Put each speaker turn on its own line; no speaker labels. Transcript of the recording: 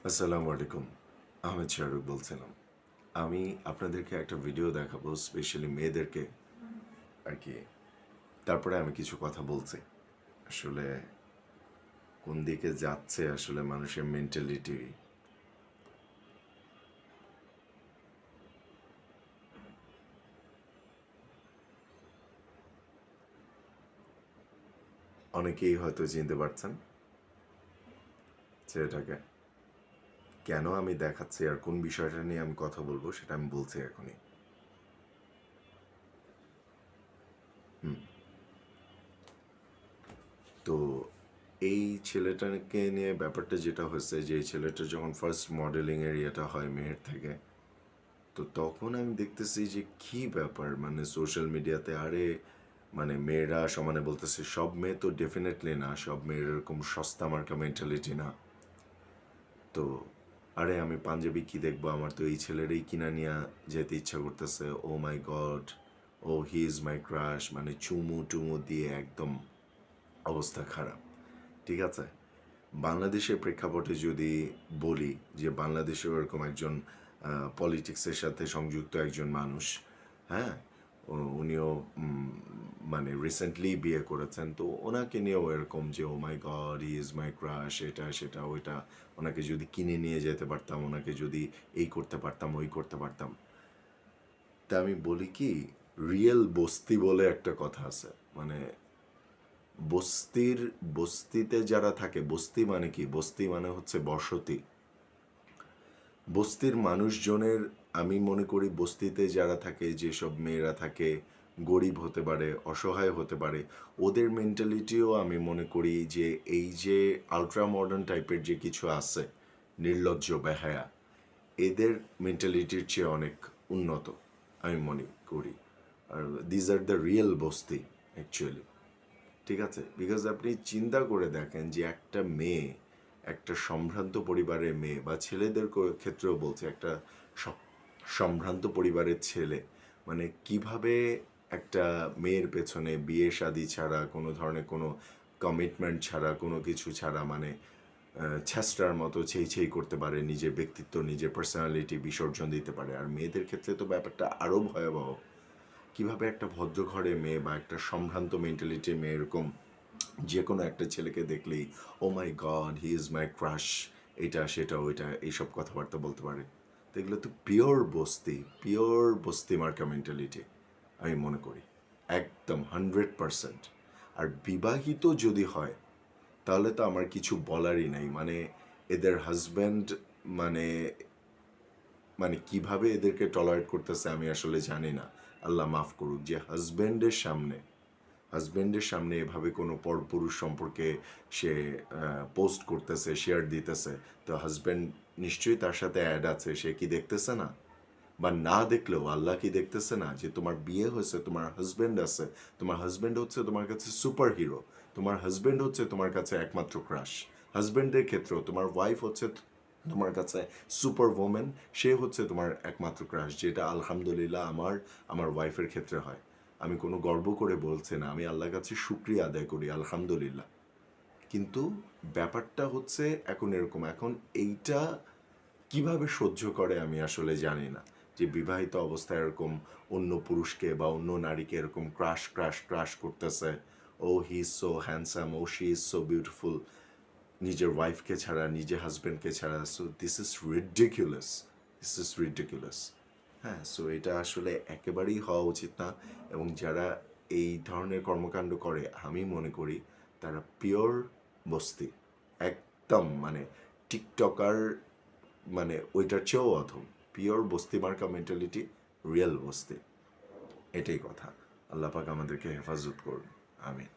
আসসালামু আলাইকুম। আহমেদ শাহরুখ বলছিলাম। আমি আপনাদেরকে একটা ভিডিও দেখাবো স্পেশালি মেয়েদেরকে আর কি। তারপরে আমি কিছু কথা বলছি। আসলে কোন দিকে যাচ্ছে আসলে মানুষের মেন্টালিটি। অনেকেই হয়তো চিনতে পারছেন ছেলেটাকে। কেন আমি দেখাচ্ছি আর কোন বিষয়টা নিয়ে আমি কথা বলবো সেটা আমি বলছি এখনই। হুম। তো এই ছেলেটাকে নিয়ে ব্যাপারটা যেটা হয়েছে যে এই ছেলেটা যখন ফার্স্ট মডেলিংয়ের ইয়েটা হয় মেয়ের থেকে, তো তখন আমি দেখতেছি যে কি ব্যাপার, মানে সোশ্যাল মিডিয়াতে আরে মানে মেয়েরা সমানে বলতেছে সব মেয়ে তো ডেফিনেটলি না, সব মেয়ের এরকম সস্তা মার্কা মেন্টালিটি না। তো আরে আমি পাঞ্জাবি কি দেখবো, আমার তো এই ছেলেরই কিনা নিয়ে যেতে ইচ্ছা করতেছে। Oh my god, oh he is my crush, মানে চুমু টুমু দিয়ে একদম অবস্থা খারাপ। ঠিক আছে, বাংলাদেশের প্রেক্ষাপটে যদি বলি যে বাংলাদেশেও এরকম একজন পলিটিক্সের সাথে সংযুক্ত একজন মানুষ, হ্যাঁ, উনিও মানে রিসেন্টলি বিয়ে করেছেন, তো ওনাকে নিয়েও এরকম যে oh my god he is my crush, এটা সেটা ওইটা, ওনাকে যদি কিনে নিয়ে যেতে পারতাম, ওনাকে যদি এই করতে পারতাম ওই করতে পারতাম। তা আমি বলি কি, রিয়েল বস্তি বলে একটা কথা আছে, মানে বস্তিতে যারা থাকে, বস্তি মানে কি, বস্তি মানে হচ্ছে বসতি। বস্তির মানুষজনের, আমি মনে করি বস্তিতে যারা থাকে, যেসব মেয়েরা থাকে, গরিব হতে পারে, অসহায় হতে পারে, ওদের মেন্টালিটিও আমি মনে করি যে এই যে আলট্রা মডার্ন টাইপের যে কিছু আছে, নির্লজ্জ বেহায়া, এদের মেন্টালিটির চেয়ে অনেক উন্নত আমি মনে করি। আর দিজ আর দ্য রিয়েল বস্তি অ্যাকচুয়ালি। ঠিক আছে, বিকজ আপনি চিন্তা করে দেখেন যে একটা মেয়ে, একটা সম্ভ্রান্ত পরিবারের মেয়ে, বা ছেলেদের ক্ষেত্রেও বলছে, একটা সম্ভ্রান্ত পরিবারের ছেলে মানে কিভাবে একটা মেয়ের পেছনে বিয়ে শাদী ছাড়া, কোনো ধরনের কোনো কমিটমেন্ট ছাড়া, কোনো কিছু ছাড়া, মানে ছ্যাস্টার মতো ছেই ছেই করতে পারে, নিজের ব্যক্তিত্ব, নিজের পার্সোনালিটি বিসর্জন দিতে পারে। আর মেয়েদের ক্ষেত্রে তো ব্যাপারটা আরও ভয়াবহ। কিভাবে একটা ভদ্র ঘরের মেয়ে বা একটা সম্ভ্রান্ত মেন্টালিটির মেয়ে এরকম যে কোনো একটা ছেলেকে দেখলেই oh my god he is my crush, এটা সেটা ওইটা এইসব কথাবার্তা বলতে পারে। তো এগুলো তো পিওর বস্তি মার্কা মেন্টালিটি আমি মনে করি, একদম 100%। আর বিবাহিত যদি হয় তাহলে তো আমার কিছু বলারই নাই, মানে এদের হাজব্যান্ড, মানে মানে কিভাবে এদেরকে টলারেট করতেছে আমি আসলে জানি না। আল্লাহ মাফ করুক, যে হাজব্যান্ডের সামনে এভাবে কোনো পরপুরুষ সম্পর্কে সে পোস্ট করতেছে, শেয়ার দিতেছে, তো হাজব্যান্ড নিশ্চয়ই তার সাথে অ্যাড আছে, সে কি দেখতেছে না? বা না দেখলেও আল্লাহ কি দেখতেছে না যে তোমার বিয়ে হয়েছে, তোমার হাজব্যান্ড আছে, তোমার হাজব্যান্ড হচ্ছে তোমার কাছে সুপার হিরো, তোমার হাজব্যান্ড হচ্ছে তোমার কাছে একমাত্র ক্রাশ। হাজব্যান্ডের ক্ষেত্রেও তোমার ওয়াইফ হচ্ছে তোমার কাছে সুপার ওমেন, সে হচ্ছে তোমার একমাত্র ক্রাশ, যেটা আলহামদুলিল্লাহ আমার ওয়াইফের ক্ষেত্রে হয়। আমি কোনো গর্ব করে বলছি না, আমি আল্লাহর কাছে শুক্রিয়া আদায় করি আলহামদুলিল্লাহ। কিন্তু ব্যাপারটা হচ্ছে এখন এরকম, এখন এইটা কিভাবে সহ্য করে আমি আসলে জানি না, যে বিবাহিত অবস্থায় এরকম অন্য পুরুষকে বা অন্য নারীকে এরকম ক্রাশ ক্রাশ ক্রাশ করতেছে। Oh he is so handsome, oh she is so beautiful, নিজের ওয়াইফকে ছাড়া, নিজের হাজব্যান্ডকে ছাড়া। So this is ridiculous. হ্যাঁ, সো এটা আসলে একেবারেই হওয়া উচিত না। এবং যারা এই ধরনের কর্মকাণ্ড করে আমি মনে করি তারা পিওর বস্তি, একদম মানে টিকটকার, মানে ওইটার চেয়েও অধম। পিওর বস্তি মার্কা মেন্টালিটি, রিয়েল বস্তি, এটাই কথা। আল্লাহ পাক আমাদেরকে হেফাজত করুন। আমিন।